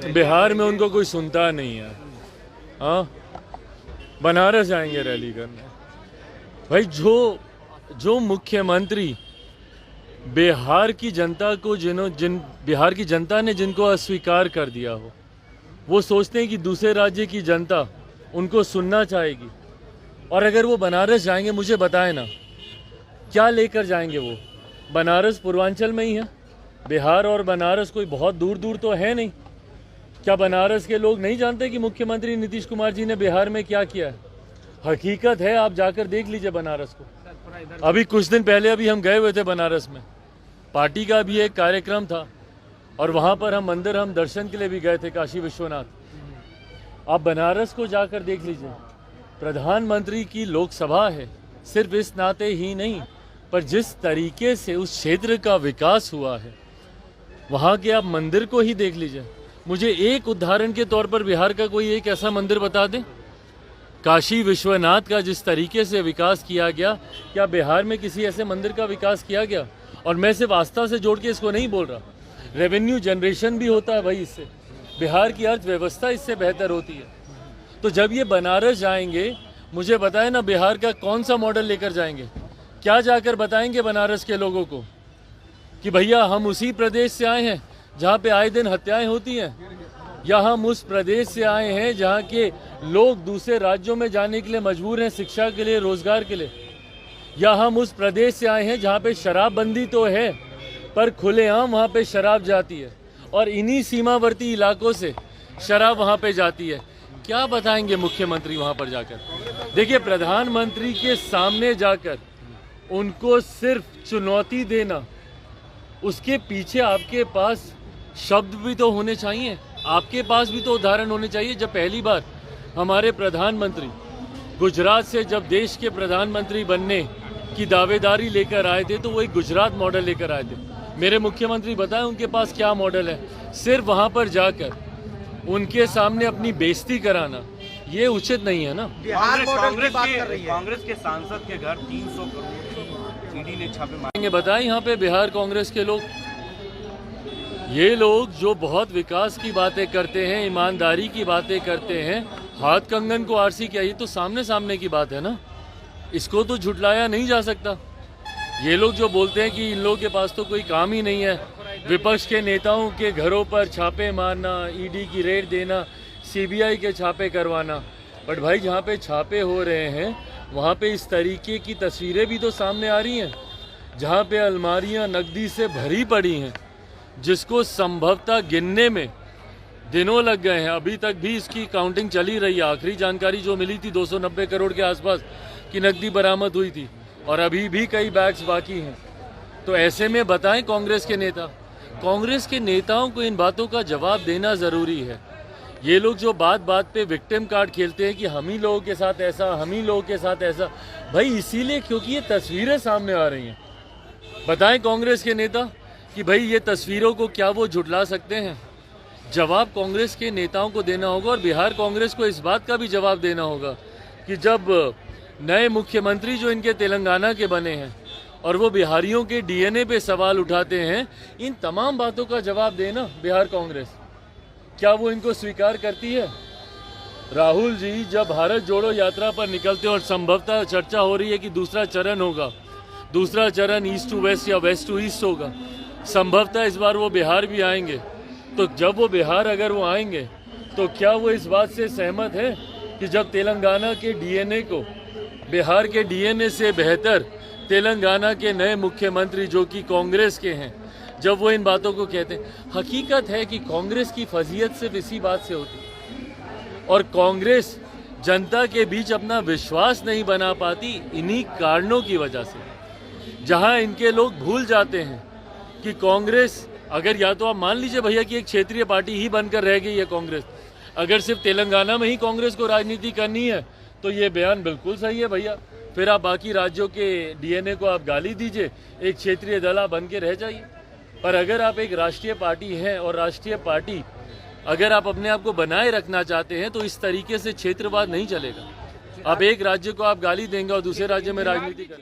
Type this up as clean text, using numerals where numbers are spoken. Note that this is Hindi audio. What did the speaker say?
बिहार में उनको कोई सुनता नहीं है। हाँ, बनारस जाएंगे रैली करने। भाई जो मुख्यमंत्री बिहार की जनता को बिहार की जनता ने जिनको अस्वीकार कर दिया हो, वो सोचते हैं कि दूसरे राज्य की जनता उनको सुनना चाहेगी। और अगर वो बनारस जाएंगे, मुझे बताएं ना क्या लेकर जाएंगे वो। बनारस पूर्वांचल में ही है, बिहार और बनारस कोई बहुत दूर दूर तो है नहीं। क्या बनारस के लोग नहीं जानते कि मुख्यमंत्री नीतीश कुमार जी ने बिहार में क्या किया है? हकीकत है, आप जाकर देख लीजिए बनारस को। अभी कुछ दिन पहले अभी हम गए हुए थे बनारस में, पार्टी का भी एक कार्यक्रम था और वहाँ पर हम दर्शन के लिए भी गए थे, काशी विश्वनाथ। आप बनारस को जाकर देख लीजिए। प्रधानमंत्री की लोकसभा है, सिर्फ इस नाते ही नहीं, पर जिस तरीके से उस क्षेत्र का विकास हुआ है, वहाँ के आप मंदिर को ही देख लीजिए। मुझे एक उदाहरण के तौर पर बिहार का कोई एक ऐसा मंदिर बता दें। काशी विश्वनाथ का जिस तरीके से विकास किया गया, क्या बिहार में किसी ऐसे मंदिर का विकास किया गया? और मैं सिर्फ आस्था से जोड़ के इसको नहीं बोल रहा, रेवेन्यू जनरेशन भी होता है भाई इससे, बिहार की अर्थव्यवस्था इससे बेहतर होती है। तो जब ये बनारस जाएंगे, मुझे बताएं ना बिहार का कौन सा मॉडल लेकर जाएंगे? क्या जाकर बताएंगे बनारस के लोगों को कि भैया हम उसी प्रदेश से आए हैं जहाँ पे आए दिन हत्याएं होती हैं, या हम उस प्रदेश से आए हैं जहाँ के लोग दूसरे राज्यों में जाने के लिए मजबूर हैं शिक्षा के लिए, रोजगार के लिए, या हम उस प्रदेश से आए हैं जहाँ पे शराबबंदी तो है पर खुलेआम वहाँ पे शराब जाती है और इन्हीं सीमावर्ती इलाकों से शराब वहाँ पे जाती है। क्या बताएंगे मुख्यमंत्री वहाँ पर जाकर? देखिए, प्रधानमंत्री के सामने जाकर उनको सिर्फ चुनौती देना, उसके पीछे आपके पास शब्द भी तो होने चाहिए, आपके पास भी तो उदाहरण होने चाहिए। जब पहली बार हमारे प्रधानमंत्री गुजरात से जब देश के प्रधानमंत्री बनने की दावेदारी लेकर आए थे, तो वो एक गुजरात मॉडल लेकर आए थे। मेरे मुख्यमंत्री बताएं उनके पास क्या मॉडल है? सिर्फ वहां पर जाकर उनके सामने अपनी बेइज्जती कराना, ये उचित नहीं है ना। कांग्रेस के सांसद के घर 300 करोड़ ईडी ने छापे मारे। बताएं यहाँ पे बिहार कांग्रेस के लोग, ये लोग जो बहुत विकास की बातें करते हैं, ईमानदारी की बातें करते हैं, हाथ कंगन को आरसी किया, ये तो सामने सामने की बात है ना, इसको तो झुटलाया नहीं जा सकता। ये लोग जो बोलते हैं कि इन लोगों के पास तो कोई काम ही नहीं है, विपक्ष के नेताओं के घरों पर छापे मारना, ईडी की रेड देना, सीबीआई के छापे करवाना, बट भाई जहाँ पे छापे हो रहे हैं वहाँ पे इस तरीके की तस्वीरें भी तो सामने आ रही हैं, जहाँ पे अलमारियाँ नकदी से भरी पड़ी हैं, जिसको संभवतः गिनने में दिनों लग गए हैं। अभी तक भी इसकी काउंटिंग चली रही है। आखिरी जानकारी जो मिली थी 290 करोड़ के आसपास की नकदी बरामद हुई थी और अभी भी कई बैग्स बाकी हैं। तो ऐसे में बताएं कांग्रेस के नेताओं को इन बातों का जवाब देना ज़रूरी है। ये लोग जो बात बात पे विक्टिम कार्ड खेलते हैं कि हम ही लोगों के साथ ऐसा, हम ही लोगों के साथ ऐसा, भाई इसीलिए क्योंकि ये तस्वीरें सामने आ रही हैं। बताएं कांग्रेस के नेता कि भाई ये तस्वीरों को क्या वो झुटला सकते हैं? जवाब कांग्रेस के नेताओं को देना होगा और बिहार कांग्रेस को इस बात का भी जवाब देना होगा कि जब नए मुख्यमंत्री जो इनके तेलंगाना के बने हैं और वो बिहारियों के डीएनए पे सवाल उठाते हैं, इन तमाम बातों का जवाब देना बिहार कांग्रेस, क्या वो इनको स्वीकार करती है? राहुल जी जब भारत जोड़ो यात्रा पर निकलते हैं और संभवतः चर्चा हो रही है कि दूसरा चरण होगा, दूसरा चरण ईस्ट टू वेस्ट या वेस्ट टू ईस्ट होगा, संभवतः इस बार वो बिहार भी आएंगे। तो जब वो बिहार अगर वो आएंगे तो क्या वो इस बात से सहमत है कि जब तेलंगाना के डीएनए को बिहार के डीएनए से बेहतर तेलंगाना के नए मुख्यमंत्री जो कि कांग्रेस के हैं, जब वो इन बातों को कहते हैं? हकीकत है कि कांग्रेस की फजीयत सिर्फ इसी बात से होती है और कांग्रेस जनता के बीच अपना विश्वास नहीं बना पाती इन्हीं कारणों की वजह से। जहां इनके लोग भूल जाते हैं कि कांग्रेस, अगर या तो आप मान लीजिए भैया कि एक क्षेत्रीय पार्टी ही बनकर रह गई है कांग्रेस, अगर सिर्फ तेलंगाना में ही कांग्रेस को राजनीति करनी है तो ये बयान बिल्कुल सही है भैया, फिर आप बाकी राज्यों के डीएनए को आप गाली दीजिए, एक क्षेत्रीय दल बन के रह जाइए। पर अगर आप एक राष्ट्रीय पार्टी हैं और राष्ट्रीय पार्टी अगर आप अपने आप को बनाए रखना चाहते हैं तो इस तरीके से क्षेत्रवाद नहीं चलेगा। अब एक राज्य को आप गाली देंगे और दूसरे राज्य में राजनीति करेंगे।